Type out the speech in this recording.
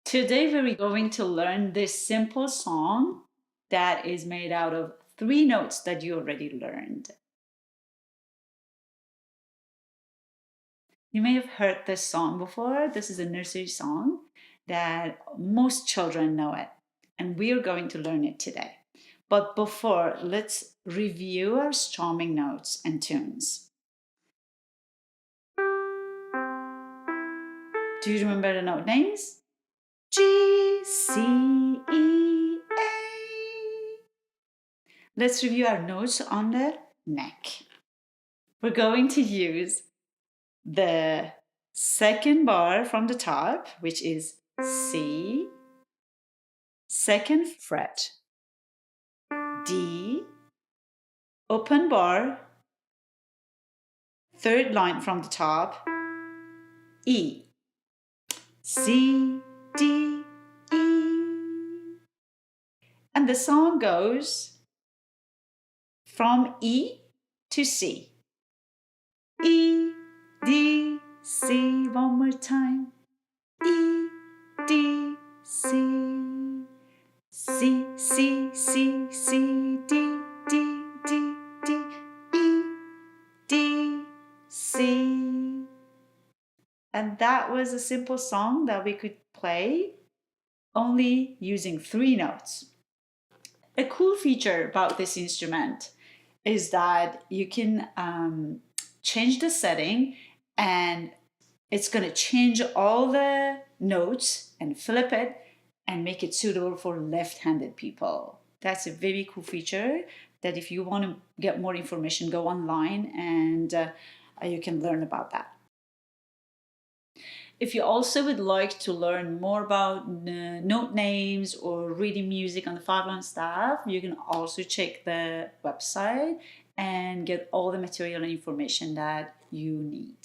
Today we're going to learn this simple song that is made out of 3 notes that you already learned. You may have heard this song before. This is a nursery song that most children know it, and we are going to learn it today. But before, let's review our strumming notes and tunes. Do you remember the note names? G, C, E, A. Let's review our notes on the neck. We're going to use the second bar from the top, which is C, second fret, D, open bar, third line from the top, E, C, D, E. And the song goes from E to C. E, D, C, one more time. E, D, C. C, C, C, C, D, D, D, D, E, D, C. And that was a simple song that we could play only using 3 notes. A cool feature about this instrument is that you can change the setting and it's going to change all the notes and flip it and make it suitable for left-handed people. That's a very cool feature that if you want to get more information, go online and you can learn about that. If you also would like to learn more about note names or reading music on the 5-line staff, you can also check the website and get all the material and information that you need.